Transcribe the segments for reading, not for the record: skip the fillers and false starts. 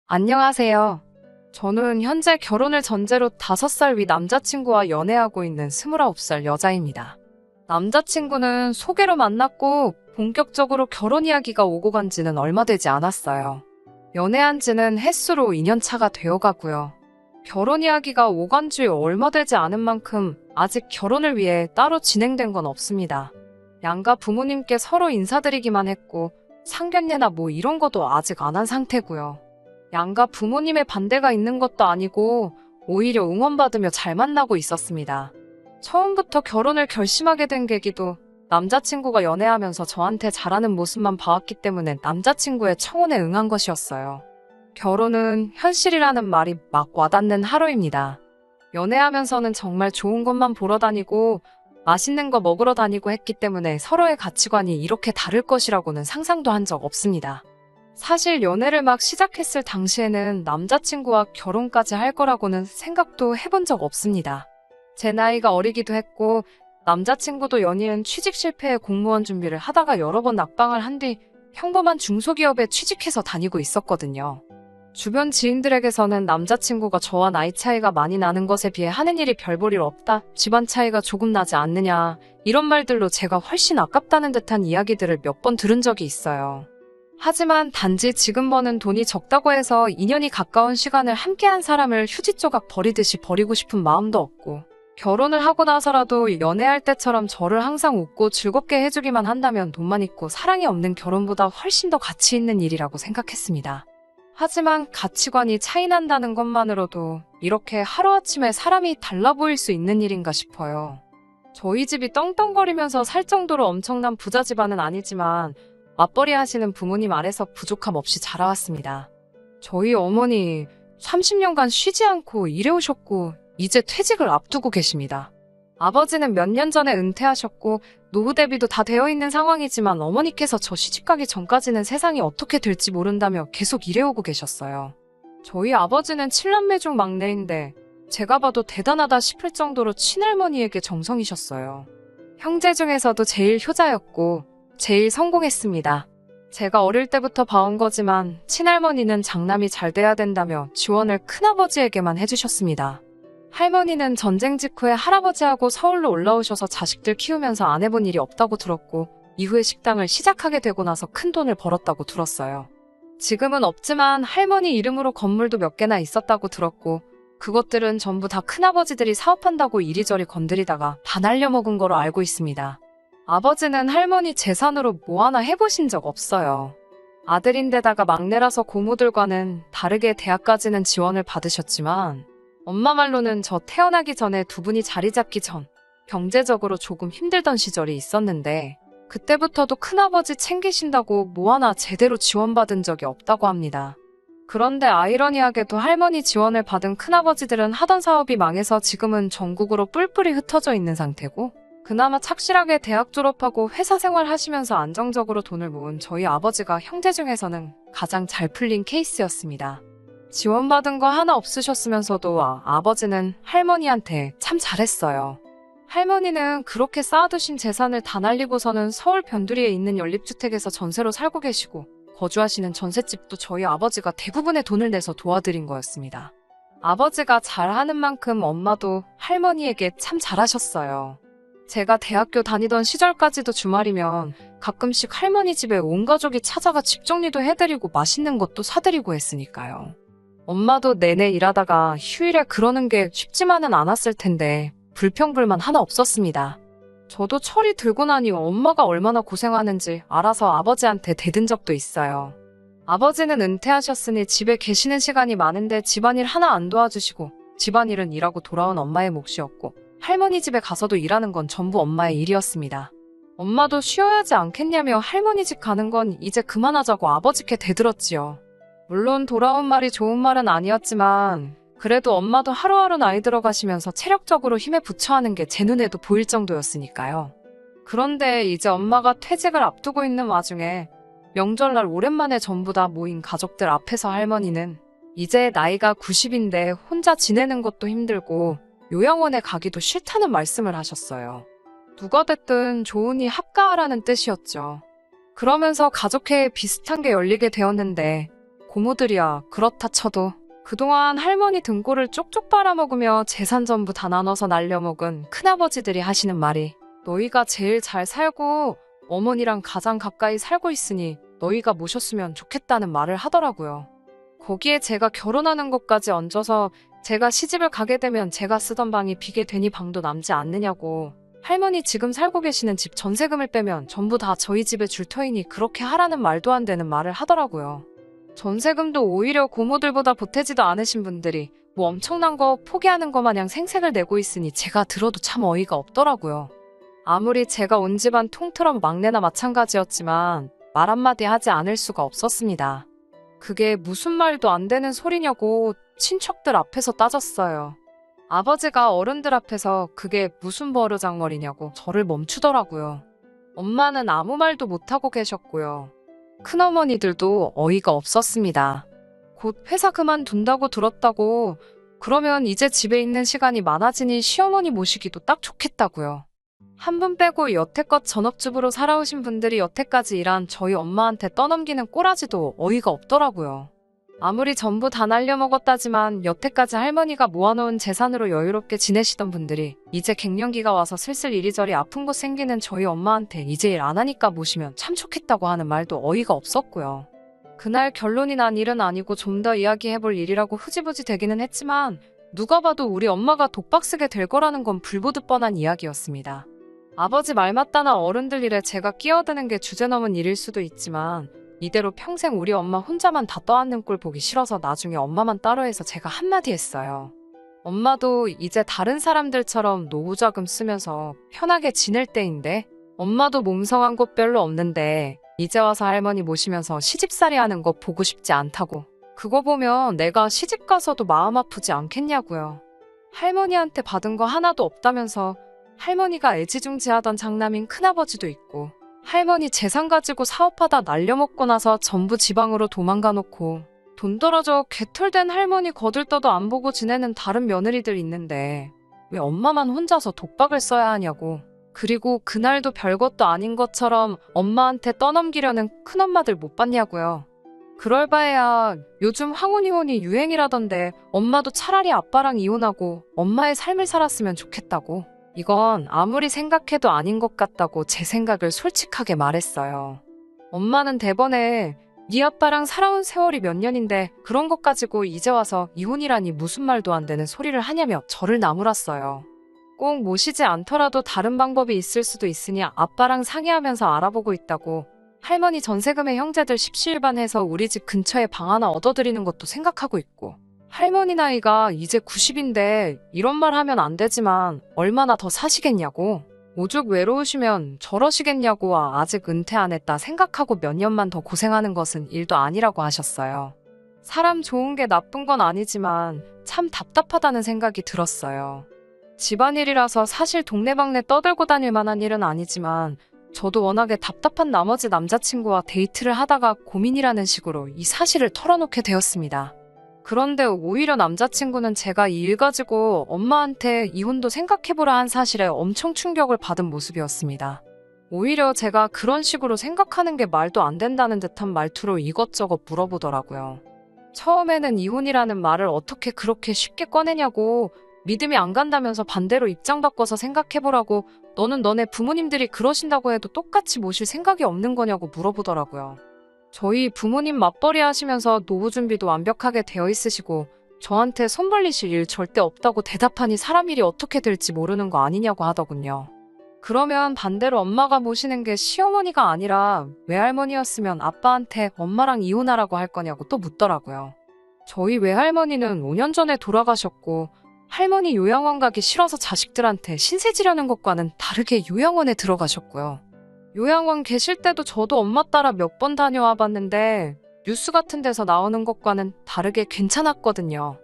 안녕하세요. 저는 현재 결혼을 전제로 5살 위 남자친구와 연애하고 있는 29살 여자입니다. 남자친구는 소개로 만났고 본격적으로 결혼 이야기가 오고 간 지는 얼마 되지 않았어요. 연애한 지는 햇수로 2년 차가 되어 가고요. 결혼 이야기가 오간 지 얼마 되지 않은 만큼 아직 결혼을 위해 따로 진행된 건 없습니다. 양가 부모님께 서로 인사드리기만 했고 상견례나 뭐 이런 것도 아직 안 한 상태고요. 양가 부모님의 반대가 있는 것도 아니고 오히려 응원받으며 잘 만나고 있었습니다. 처음부터 결혼을 결심하게 된 계기도 남자친구가 연애하면서 저한테 잘하는 모습만 봐왔기 때문에 남자친구의 청혼에 응한 것이었어요. 결혼은 현실이라는 말이 막 와닿는 하루입니다. 연애하면서는 정말 좋은 것만 보러 다니고 맛있는 거 먹으러 다니고 했기 때문에 서로의 가치관이 이렇게 다를 것이라고는 상상도 한 적 없습니다. 사실 연애를 막 시작했을 당시에는 남자친구와 결혼까지 할 거라고는 생각도 해본 적 없습니다. 제 나이가 어리기도 했고 남자친구도 연이은 취직 실패에 공무원 준비를 하다가 여러 번 낙방을 한 뒤 평범한 중소기업에 취직해서 다니고 있었거든요. 주변 지인들에게서는 남자친구가 저와 나이 차이가 많이 나는 것에 비해 하는 일이 별 볼 일 없다, 집안 차이가 조금 나지 않느냐 이런 말들로 제가 훨씬 아깝다는 듯한 이야기들을 몇 번 들은 적이 있어요. 하지만 단지 지금 버는 돈이 적다고 해서 2년이 가까운 시간을 함께한 사람을 휴지 조각 버리듯이 버리고 싶은 마음도 없고 결혼을 하고 나서라도 연애할 때처럼 저를 항상 웃고 즐겁게 해주기만 한다면 돈만 있고 사랑이 없는 결혼보다 훨씬 더 가치 있는 일이라고 생각했습니다. 하지만 가치관이 차이 난다는 것만으로도 이렇게 하루아침에 사람이 달라 보일 수 있는 일인가 싶어요. 저희 집이 떵떵거리면서 살 정도로 엄청난 부자 집안은 아니지만 맞벌이 하시는 부모님 아래서 부족함 없이 자라왔습니다. 저희 어머니 30년간 쉬지 않고 일해오셨고 이제 퇴직을 앞두고 계십니다. 아버지는 몇 년 전에 은퇴하셨고 노후 대비도 다 되어 있는 상황이지만 어머니께서 저 시집가기 전까지는 세상이 어떻게 될지 모른다며 계속 일해오고 계셨어요. 저희 아버지는 7남매 중 막내인데 제가 봐도 대단하다 싶을 정도로 친할머니에게 정성이셨어요. 형제 중에서도 제일 효자였고 제일 성공했습니다. 제가 어릴 때부터 봐온 거지만 친할머니는 장남이 잘 돼야 된다며 지원을 큰아버지에게만 해주셨습니다. 할머니는 전쟁 직후에 할아버지하고 서울로 올라오셔서 자식들 키우면서 안 해본 일이 없다고 들었고 이후에 식당을 시작하게 되고 나서 큰 돈을 벌었다고 들었어요. 지금은 없지만 할머니 이름으로 건물도 몇 개나 있었다고 들었고 그것들은 전부 다 큰아버지들이 사업한다고 이리저리 건드리다가 다 날려먹은 거로 알고 있습니다. 아버지는 할머니 재산으로 뭐 하나 해보신 적 없어요. 아들인데다가 막내라서 고모들과는 다르게 대학까지는 지원을 받으셨지만 엄마 말로는 저 태어나기 전에 두 분이 자리 잡기 전 경제적으로 조금 힘들던 시절이 있었는데 그때부터도 큰아버지 챙기신다고 뭐 하나 제대로 지원받은 적이 없다고 합니다. 그런데 아이러니하게도 할머니 지원을 받은 큰아버지들은 하던 사업이 망해서 지금은 전국으로 뿔뿔이 흩어져 있는 상태고 그나마 착실하게 대학 졸업하고 회사 생활 하시면서 안정적으로 돈을 모은 저희 아버지가 형제 중에서는 가장 잘 풀린 케이스였습니다. 지원받은 거 하나 없으셨으면서도 아버지는 할머니한테 참 잘했어요. 할머니는 그렇게 쌓아두신 재산을 다 날리고서는 서울 변두리에 있는 연립주택에서 전세로 살고 계시고 거주하시는 전셋집도 저희 아버지가 대부분의 돈을 내서 도와드린 거였습니다. 아버지가 잘하는 만큼 엄마도 할머니에게 참 잘하셨어요. 제가 대학교 다니던 시절까지도 주말이면 가끔씩 할머니 집에 온 가족이 찾아가 집 정리도 해드리고 맛있는 것도 사드리고 했으니까요. 엄마도 내내 일하다가 휴일에 그러는 게 쉽지만은 않았을 텐데 불평불만 하나 없었습니다. 저도 철이 들고 나니 엄마가 얼마나 고생하는지 알아서 아버지한테 대든 적도 있어요. 아버지는 은퇴하셨으니 집에 계시는 시간이 많은데 집안일 하나 안 도와주시고 집안일은 일하고 돌아온 엄마의 몫이었고 할머니 집에 가서도 일하는 건 전부 엄마의 일이었습니다. 엄마도 쉬어야지 않겠냐며 할머니 집 가는 건 이제 그만하자고 아버지께 대들었지요. 물론 돌아온 말이 좋은 말은 아니었지만 그래도 엄마도 하루하루 나이 들어가시면서 체력적으로 힘에 부처하는 게 제 눈에도 보일 정도였으니까요. 그런데 이제 엄마가 퇴직을 앞두고 있는 와중에 명절날 오랜만에 전부 다 모인 가족들 앞에서 할머니는 이제 나이가 90인데 혼자 지내는 것도 힘들고 요양원에 가기도 싫다는 말씀을 하셨어요. 누가 됐든 좋으니 합가하라는 뜻이었죠. 그러면서 가족회에 비슷한 게 열리게 되었는데 고모들이야 그렇다 쳐도 그동안 할머니 등골을 쪽쪽 빨아먹으며 재산 전부 다 나눠서 날려먹은 큰아버지들이 하시는 말이 너희가 제일 잘 살고 어머니랑 가장 가까이 살고 있으니 너희가 모셨으면 좋겠다는 말을 하더라고요. 거기에 제가 결혼하는 것까지 얹어서 제가 시집을 가게 되면 제가 쓰던 방이 비게 되니 방도 남지 않느냐고 할머니 지금 살고 계시는 집 전세금을 빼면 전부 다 저희 집에 줄 터이니 그렇게 하라는 말도 안 되는 말을 하더라고요. 전세금도 오히려 고모들보다 보태지도 않으신 분들이 뭐 엄청난 거 포기하는 거 마냥 생색을 내고 있으니 제가 들어도 참 어이가 없더라고요. 아무리 제가 온 집안 통틀어 막내나 마찬가지였지만 말 한마디 하지 않을 수가 없었습니다. 그게 무슨 말도 안 되는 소리냐고 친척들 앞에서 따졌어요. 아버지가 어른들 앞에서 그게 무슨 버르장머리냐고 저를 멈추더라고요. 엄마는 아무 말도 못하고 계셨고요. 큰어머니들도 어이가 없었습니다. 곧 회사 그만둔다고 들었다고 그러면 이제 집에 있는 시간이 많아지니 시어머니 모시기도 딱 좋겠다고요. 한 분 빼고 여태껏 전업주부로 살아오신 분들이 여태까지 일한 저희 엄마한테 떠넘기는 꼬라지도 어이가 없더라고요. 아무리 전부 다 날려먹었다지만 여태까지 할머니가 모아놓은 재산으로 여유롭게 지내시던 분들이 이제 갱년기가 와서 슬슬 이리저리 아픈 곳 생기는 저희 엄마한테 이제 일 안 하니까 모시면 참 좋겠다고 하는 말도 어이가 없었고요. 그날 결론이 난 일은 아니고 좀 더 이야기해볼 일이라고 흐지부지 되기는 했지만 누가 봐도 우리 엄마가 독박 쓰게 될 거라는 건 불보듯 뻔한 이야기였습니다. 아버지 말 맞다나 어른들 일에 제가 끼어드는 게 주제넘은 일일 수도 있지만 이대로 평생 우리 엄마 혼자만 다 떠안는 꼴 보기 싫어서 나중에 엄마만 따로 해서 제가 한마디 했어요. 엄마도 이제 다른 사람들처럼 노후자금 쓰면서 편하게 지낼 때인데 엄마도 몸성한 곳 별로 없는데 이제 와서 할머니 모시면서 시집살이 하는 거 보고 싶지 않다고. 그거 보면 내가 시집 가서도 마음 아프지 않겠냐고요. 할머니한테 받은 거 하나도 없다면서 할머니가 애지중지하던 장남인 큰아버지도 있고 할머니 재산 가지고 사업하다 날려먹고 나서 전부 지방으로 도망가 놓고 돈 떨어져 개털된 할머니 거들떠도 안 보고 지내는 다른 며느리들 있는데 왜 엄마만 혼자서 독박을 써야 하냐고. 그리고 그날도 별것도 아닌 것처럼 엄마한테 떠넘기려는 큰엄마들 못 봤냐고요. 그럴 바에야 요즘 황혼이혼이 유행이라던데 엄마도 차라리 아빠랑 이혼하고 엄마의 삶을 살았으면 좋겠다고. 이건 아무리 생각해도 아닌 것 같다고 제 생각을 솔직하게 말했어요. 엄마는 대번에 네 아빠랑 살아온 세월이 몇 년인데 그런 것 가지고 이제 와서 이혼이라니 무슨 말도 안 되는 소리를 하냐며 저를 나무랐어요. 꼭 모시지 않더라도 다른 방법이 있을 수도 있으니 아빠랑 상의하면서 알아보고 있다고. 할머니 전세금에 형제들 십시일반해서 우리 집 근처에 방 하나 얻어드리는 것도 생각하고 있고. 할머니 나이가 이제 90인데 이런 말 하면 안 되지만 얼마나 더 사시겠냐고. 오죽 외로우시면 저러시겠냐고. 아직 은퇴 안 했다 생각하고 몇 년만 더 고생하는 것은 일도 아니라고 하셨어요. 사람 좋은 게 나쁜 건 아니지만 참 답답하다는 생각이 들었어요. 집안일이라서 사실 동네방네 떠들고 다닐 만한 일은 아니지만 저도 워낙에 답답한 나머지 남자친구와 데이트를 하다가 고민이라는 식으로 이 사실을 털어놓게 되었습니다. 그런데 오히려 남자친구는 제가 이 일 가지고 엄마한테 이혼도 생각해보라 한 사실에 엄청 충격을 받은 모습이었습니다. 오히려 제가 그런 식으로 생각하는 게 말도 안 된다는 듯한 말투로 이것저것 물어보더라고요. 처음에는 이혼이라는 말을 어떻게 그렇게 쉽게 꺼내냐고, 믿음이 안 간다면서 반대로 입장 바꿔서 생각해보라고, 너는 너네 부모님들이 그러신다고 해도 똑같이 모실 생각이 없는 거냐고 물어보더라고요. 저희 부모님 맞벌이 하시면서 노후 준비도 완벽하게 되어 있으시고 저한테 손 벌리실 일 절대 없다고 대답하니 사람 일이 어떻게 될지 모르는 거 아니냐고 하더군요. 그러면 반대로 엄마가 모시는 게 시어머니가 아니라 외할머니였으면 아빠한테 엄마랑 이혼하라고 할 거냐고 또 묻더라고요. 저희 외할머니는 5년 전에 돌아가셨고 할머니 요양원 가기 싫어서 자식들한테 신세 지려는 것과는 다르게 요양원에 들어가셨고요. 요양원 계실 때도 저도 엄마 따라 몇 번 다녀와 봤는데 뉴스 같은 데서 나오는 것과는 다르게 괜찮았거든요.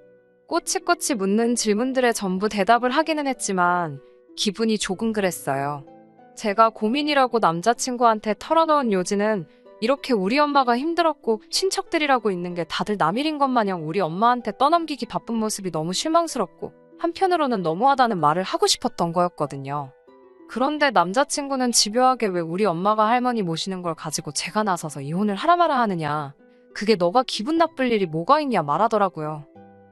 꼬치꼬치 묻는 질문들에 전부 대답을 하기는 했지만 기분이 조금 그랬어요. 제가 고민이라고 남자친구한테 털어놓은 요지는 이렇게 우리 엄마가 힘들었고 친척들이라고 있는 게 다들 남일인 것 마냥 우리 엄마한테 떠넘기기 바쁜 모습이 너무 실망스럽고 한편으로는 너무하다는 말을 하고 싶었던 거였거든요. 그런데 남자친구는 집요하게 왜 우리 엄마가 할머니 모시는 걸 가지고 제가 나서서 이혼을 하라 마라 하느냐. 그게 너가 기분 나쁠 일이 뭐가 있냐 말하더라고요.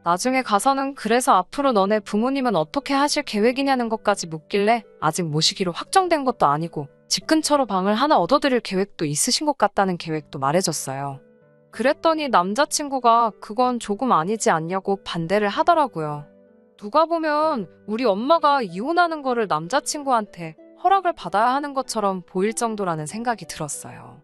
나중에 가서는 그래서 앞으로 너네 부모님은 어떻게 하실 계획이냐는 것까지 묻길래 아직 모시기로 확정된 것도 아니고 집 근처로 방을 하나 얻어드릴 계획도 있으신 것 같다는 계획도 말해줬어요. 그랬더니 남자친구가 그건 조금 아니지 않냐고 반대를 하더라고요. 누가 보면 우리 엄마가 이혼하는 거를 남자친구한테 허락을 받아야 하는 것처럼 보일 정도라는 생각이 들었어요.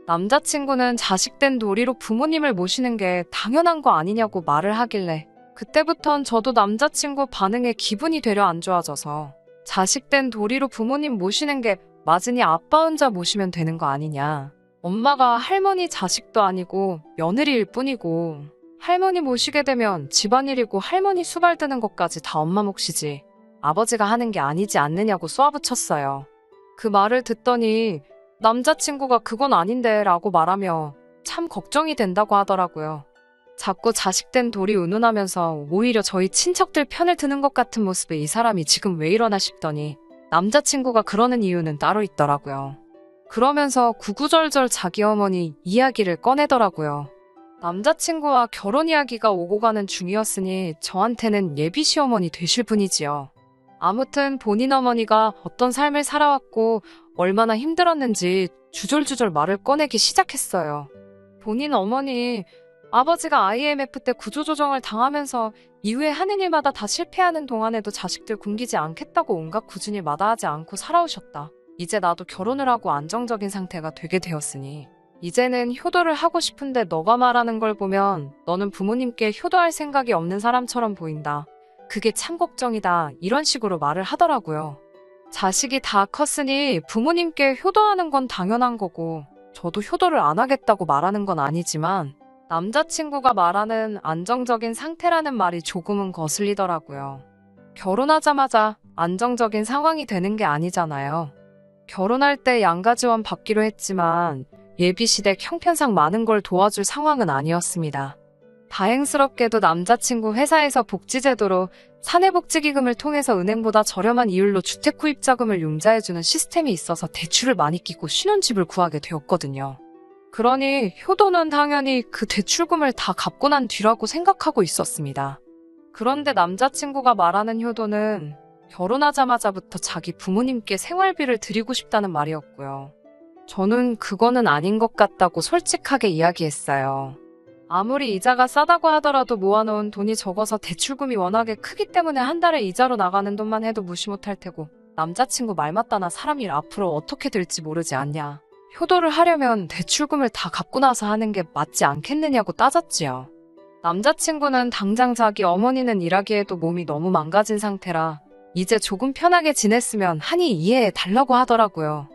남자친구는 자식된 도리로 부모님을 모시는 게 당연한 거 아니냐고 말을 하길래 그때부턴 저도 남자친구 반응에 기분이 되려 안 좋아져서 자식된 도리로 부모님 모시는 게 맞으니 아빠 혼자 모시면 되는 거 아니냐. 엄마가 할머니 자식도 아니고 며느리일 뿐이고 할머니 모시게 되면 집안일이고 할머니 수발 드는 것까지 다 엄마 몫이지 아버지가 하는 게 아니지 않느냐고 쏘아붙였어요. 그 말을 듣더니 남자친구가 그건 아닌데 라고 말하며 참 걱정이 된다고 하더라고요. 자꾸 자식된 도리 운운하면서 오히려 저희 친척들 편을 드는 것 같은 모습에 이 사람이 지금 왜 이러나 싶더니 남자친구가 그러는 이유는 따로 있더라고요. 그러면서 구구절절 자기 어머니 이야기를 꺼내더라고요. 남자친구와 결혼 이야기가 오고 가는 중이었으니 저한테는 예비 시어머니 되실 분이지요. 아무튼 본인 어머니가 어떤 삶을 살아왔고 얼마나 힘들었는지 주절주절 말을 꺼내기 시작했어요. 본인 어머니, 아버지가 IMF 때 구조조정을 당하면서 이후에 하는 일마다 다 실패하는 동안에도 자식들 굶기지 않겠다고 온갖 굳은 마다하지 않고 살아오셨다. 이제 나도 결혼을 하고 안정적인 상태가 되게 되었으니 이제는 효도를 하고 싶은데 너가 말하는 걸 보면 너는 부모님께 효도할 생각이 없는 사람처럼 보인다. 그게 참 걱정이다. 이런 식으로 말을 하더라고요. 자식이 다 컸으니 부모님께 효도하는 건 당연한 거고 저도 효도를 안 하겠다고 말하는 건 아니지만 남자친구가 말하는 안정적인 상태라는 말이 조금은 거슬리더라고요. 결혼하자마자 안정적인 상황이 되는 게 아니잖아요. 결혼할 때 양가지원 받기로 했지만 예비시댁 형편상 많은 걸 도와줄 상황은 아니었습니다. 다행스럽게도 남자친구 회사에서 복지제도로 사내복지기금을 통해서 은행보다 저렴한 이율로 주택구입자금을 융자해주는 시스템이 있어서 대출을 많이 끼고 신혼집을 구하게 되었거든요. 그러니 효도는 당연히 그 대출금을 다 갚고 난 뒤라고 생각하고 있었습니다. 그런데 남자친구가 말하는 효도는 결혼하자마자부터 자기 부모님께 생활비를 드리고 싶다는 말이었고요. 저는 그거는 아닌 것 같다고 솔직하게 이야기했어요. 아무리 이자가 싸다고 하더라도 모아놓은 돈이 적어서 대출금이 워낙에 크기 때문에 한 달에 이자로 나가는 돈만 해도 무시 못할 테고 남자친구 말 맞다나 사람 일 앞으로 어떻게 될지 모르지 않냐. 효도를 하려면 대출금을 다 갚고 나서 하는 게 맞지 않겠느냐고 따졌지요. 남자친구는 당장 자기 어머니는 일하기에도 몸이 너무 망가진 상태라 이제 조금 편하게 지냈으면 하니 이해해 달라고 하더라고요.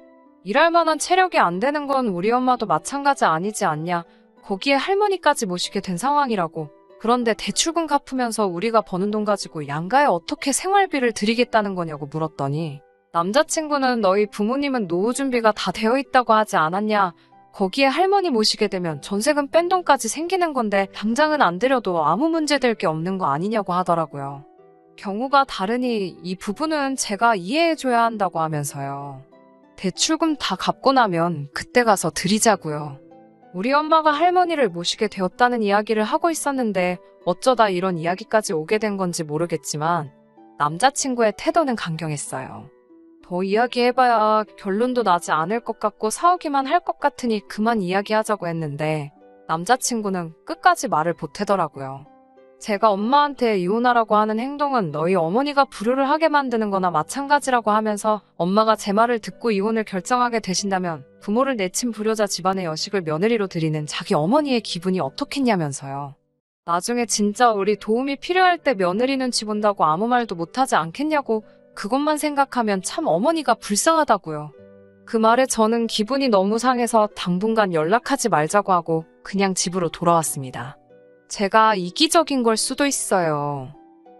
일할 만한 체력이 안 되는 건 우리 엄마도 마찬가지 아니지 않냐. 거기에 할머니까지 모시게 된 상황이라고. 그런데 대출금 갚으면서 우리가 버는 돈 가지고 양가에 어떻게 생활비를 드리겠다는 거냐고 물었더니 남자친구는 너희 부모님은 노후 준비가 다 되어 있다고 하지 않았냐. 거기에 할머니 모시게 되면 전세금 뺀 돈까지 생기는 건데 당장은 안 드려도 아무 문제 될 게 없는 거 아니냐고 하더라고요. 경우가 다르니 이 부분은 제가 이해해줘야 한다고 하면서요. 대출금 다 갚고 나면 그때 가서 드리자고요. 우리 엄마가 할머니를 모시게 되었다는 이야기를 하고 있었는데 어쩌다 이런 이야기까지 오게 된 건지 모르겠지만 남자친구의 태도는 강경했어요. 더 이야기해봐야 결론도 나지 않을 것 같고 싸우기만 할 것 같으니 그만 이야기하자고 했는데 남자친구는 끝까지 말을 보태더라고요. 제가 엄마한테 이혼하라고 하는 행동은 너희 어머니가 불효를 하게 만드는 거나 마찬가지라고 하면서 엄마가 제 말을 듣고 이혼을 결정하게 되신다면 부모를 내친 불효자 집안의 여식을 며느리로 드리는 자기 어머니의 기분이 어떻겠냐면서요. 나중에 진짜 우리 도움이 필요할 때 며느리 눈치 본다고 아무 말도 못하지 않겠냐고 그것만 생각하면 참 어머니가 불쌍하다고요. 그 말에 저는 기분이 너무 상해서 당분간 연락하지 말자고 하고 그냥 집으로 돌아왔습니다. 제가 이기적인 걸 수도 있어요.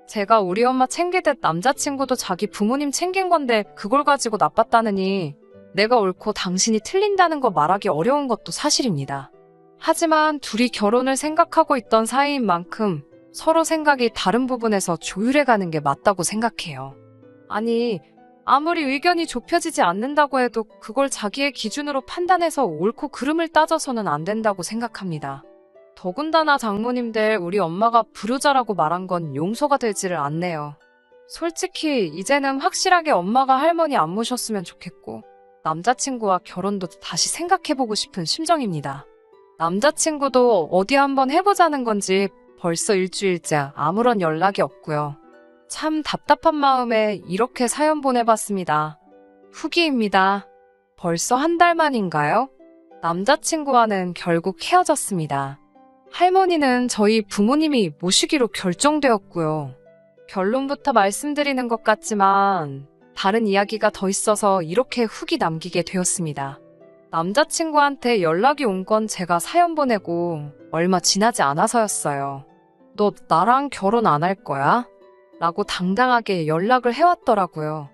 제가 우리 엄마 챙기듯 남자친구도 자기 부모님 챙긴 건데 그걸 가지고 나빴다느니 내가 옳고 당신이 틀린다는 거 말하기 어려운 것도 사실입니다. 하지만 둘이 결혼을 생각하고 있던 사이인 만큼 서로 생각이 다른 부분에서 조율해가는 게 맞다고 생각해요. 아니, 아무리 의견이 좁혀지지 않는다고 해도 그걸 자기의 기준으로 판단해서 옳고 그름을 따져서는 안 된다고 생각합니다. 더군다나 장모님들 우리 엄마가 불효자라고 말한 건 용서가 되지를 않네요. 솔직히 이제는 확실하게 엄마가 할머니 안 모셨으면 좋겠고 남자친구와 결혼도 다시 생각해보고 싶은 심정입니다. 남자친구도 어디 한번 해보자는 건지 벌써 일주일째 아무런 연락이 없고요. 참 답답한 마음에 이렇게 사연 보내봤습니다. 후기입니다. 벌써 한 달 만인가요? 남자친구와는 결국 헤어졌습니다. 할머니는 저희 부모님이 모시기로 결정되었고요. 결론부터 말씀드리는 것 같지만 다른 이야기가 더 있어서 이렇게 후기 남기게 되었습니다. 남자친구한테 연락이 온 건 제가 사연 보내고 얼마 지나지 않아서였어요. 너 나랑 결혼 안 할 거야? 라고 당당하게 연락을 해왔더라고요.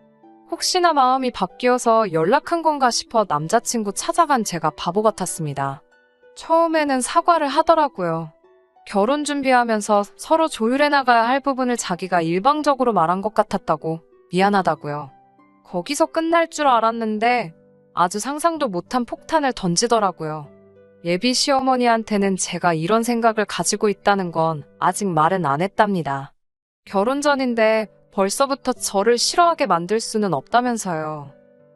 혹시나 마음이 바뀌어서 연락한 건가 싶어 남자친구 찾아간 제가 바보 같았습니다. 처음에는 사과를 하더라고요. 결혼 준비하면서 서로 조율해 나가야 할 부분을 자기가 일방적으로 말한 것 같았다고 미안하다고요. 거기서 끝날 줄 알았는데 아주 상상도 못한 폭탄을 던지더라고요. 예비 시어머니한테는 제가 이런 생각을 가지고 있다는 건 아직 말은 안 했답니다. 결혼 전인데 벌써부터 저를 싫어하게 만들 수는 없다면서요.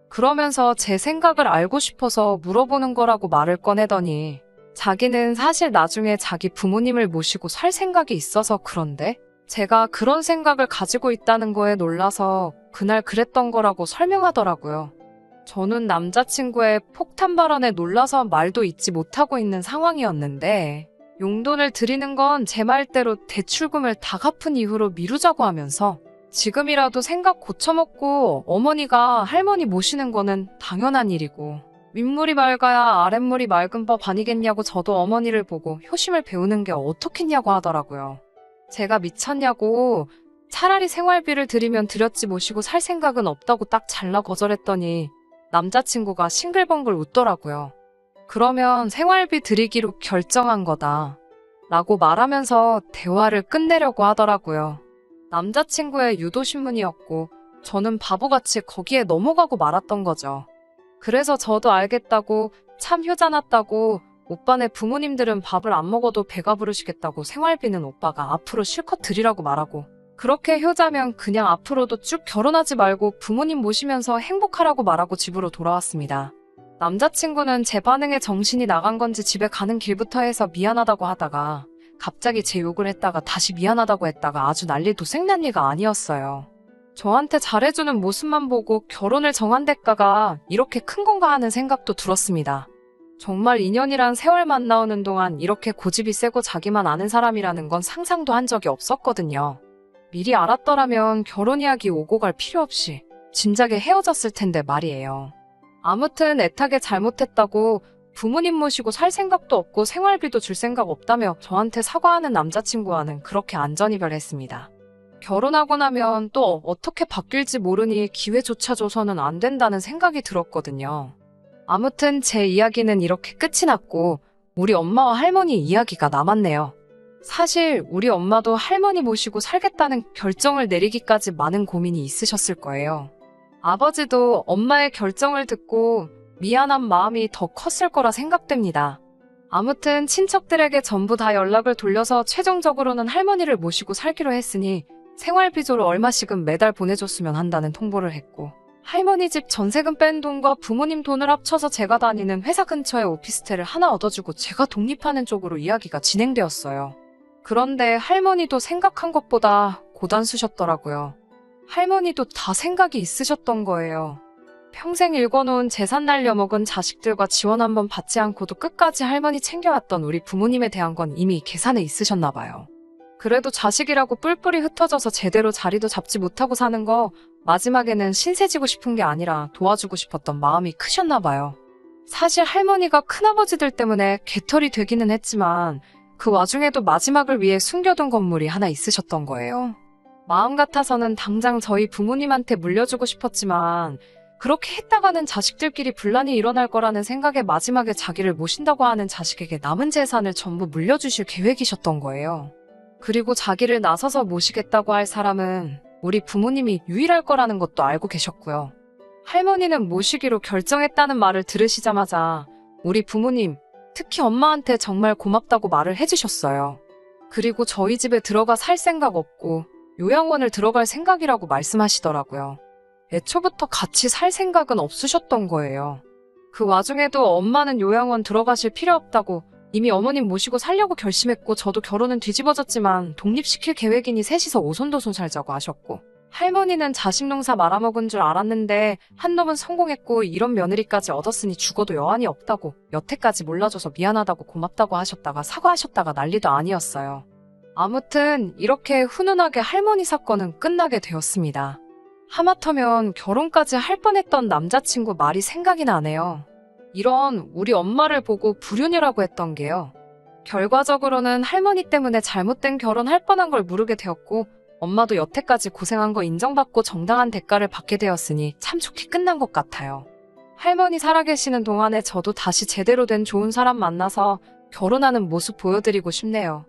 그러면서 제 생각을 알고 싶어서 물어보는 거라고 말을 꺼내더니 자기는 사실 나중에 자기 부모님을 모시고 살 생각이 있어서 그런데 제가 그런 생각을 가지고 있다는 거에 놀라서 그날 그랬던 거라고 설명하더라고요. 저는 남자친구의 폭탄 발언에 놀라서 말도 잇지 못하고 있는 상황이었는데 용돈을 드리는 건 제 말대로 대출금을 다 갚은 이후로 미루자고 하면서 지금이라도 생각 고쳐먹고 어머니가 할머니 모시는 거는 당연한 일이고 윗물이 맑아야 아랫물이 맑은 법 아니겠냐고 저도 어머니를 보고 효심을 배우는 게 어떻겠냐고 하더라고요. 제가 미쳤냐고 차라리 생활비를 드리면 드렸지 모시고 살 생각은 없다고 딱 잘라 거절했더니 남자친구가 싱글벙글 웃더라고요. 그러면 생활비 드리기로 결정한 거다 라고 말하면서 대화를 끝내려고 하더라고요. 남자친구의 유도신문이었고 저는 바보같이 거기에 넘어가고 말았던 거죠. 그래서 저도 알겠다고 참 효자났다고 오빠네 부모님들은 밥을 안 먹어도 배가 부르시겠다고 생활비는 오빠가 앞으로 실컷 드리라고 말하고 그렇게 효자면 그냥 앞으로도 쭉 결혼하지 말고 부모님 모시면서 행복하라고 말하고 집으로 돌아왔습니다. 남자친구는 제 반응에 정신이 나간 건지 집에 가는 길부터 해서 미안하다고 하다가 갑자기 제 욕을 했다가 다시 미안하다고 했다가 아주 난리도 생난리가 아니었어요. 저한테 잘해주는 모습만 보고 결혼을 정한 대가가 이렇게 큰 건가 하는 생각도 들었습니다. 정말 인연이란 세월만 나오는 동안 이렇게 고집이 세고 자기만 아는 사람이라는 건 상상도 한 적이 없었거든요. 미리 알았더라면 결혼 이야기 오고 갈 필요 없이 진작에 헤어졌을 텐데 말이에요. 아무튼 애타게 잘못했다고 부모님 모시고 살 생각도 없고 생활비도 줄 생각 없다며 저한테 사과하는 남자친구와는 그렇게 안전이별했습니다. 결혼하고 나면 또 어떻게 바뀔지 모르니 기회조차 줘서는 안 된다는 생각이 들었거든요. 아무튼 제 이야기는 이렇게 끝이 났고 우리 엄마와 할머니 이야기가 남았네요. 사실 우리 엄마도 할머니 모시고 살겠다는 결정을 내리기까지 많은 고민이 있으셨을 거예요. 아버지도 엄마의 결정을 듣고 미안한 마음이 더 컸을 거라 생각됩니다. 아무튼 친척들에게 전부 다 연락을 돌려서 최종적으로는 할머니를 모시고 살기로 했으니 생활비조로 얼마씩은 매달 보내줬으면 한다는 통보를 했고 할머니 집 전세금 뺀 돈과 부모님 돈을 합쳐서 제가 다니는 회사 근처에 오피스텔을 하나 얻어주고 제가 독립하는 쪽으로 이야기가 진행되었어요. 그런데 할머니도 생각한 것보다 고단수셨더라고요. 할머니도 다 생각이 있으셨던 거예요. 평생 일궈놓은 재산 날려먹은 자식들과 지원 한번 받지 않고도 끝까지 할머니 챙겨왔던 우리 부모님에 대한 건 이미 계산에 있으셨나 봐요. 그래도 자식이라고 뿔뿔이 흩어져서 제대로 자리도 잡지 못하고 사는 거 마지막에는 신세지고 싶은 게 아니라 도와주고 싶었던 마음이 크셨나 봐요. 사실 할머니가 큰아버지들 때문에 개털이 되기는 했지만 그 와중에도 마지막을 위해 숨겨둔 건물이 하나 있으셨던 거예요. 마음 같아서는 당장 저희 부모님한테 물려주고 싶었지만 그렇게 했다가는 자식들끼리 분란이 일어날 거라는 생각에 마지막에 자기를 모신다고 하는 자식에게 남은 재산을 전부 물려주실 계획이셨던 거예요. 그리고 자기를 나서서 모시겠다고 할 사람은 우리 부모님이 유일할 거라는 것도 알고 계셨고요. 할머니는 모시기로 결정했다는 말을 들으시자마자 우리 부모님 특히 엄마한테 정말 고맙다고 말을 해주셨어요. 그리고 저희 집에 들어가 살 생각 없고 요양원을 들어갈 생각이라고 말씀하시더라고요. 애초부터 같이 살 생각은 없으셨던 거예요. 그 와중에도 엄마는 요양원 들어가실 필요 없다고 이미 어머님 모시고 살려고 결심했고 저도 결혼은 뒤집어졌지만 독립시킬 계획이니 셋이서 오손도손 살자고 하셨고 할머니는 자식 농사 말아먹은 줄 알았는데 한 놈은 성공했고 이런 며느리까지 얻었으니 죽어도 여한이 없다고 여태까지 몰라줘서 미안하다고 고맙다고 하셨다가 사과하셨다가 난리도 아니었어요. 아무튼 이렇게 훈훈하게 할머니 사건은 끝나게 되었습니다. 하마터면 결혼까지 할 뻔했던 남자친구 말이 생각이 나네요. 이런 우리 엄마를 보고 불륜이라고 했던 게요. 결과적으로는 할머니 때문에 잘못된 결혼할 뻔한 걸 모르게 되었고 엄마도 여태까지 고생한 거 인정받고 정당한 대가를 받게 되었으니 참 좋게 끝난 것 같아요. 할머니 살아계시는 동안에 저도 다시 제대로 된 좋은 사람 만나서 결혼하는 모습 보여드리고 싶네요.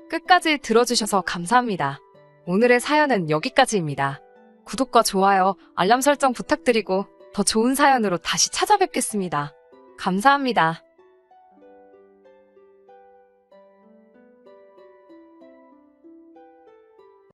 끝까지 들어주셔서 감사합니다. 오늘의 사연은 여기까지입니다. 구독과 좋아요, 알람 설정 부탁드리고 더 좋은 사연으로 다시 찾아뵙겠습니다. 감사합니다.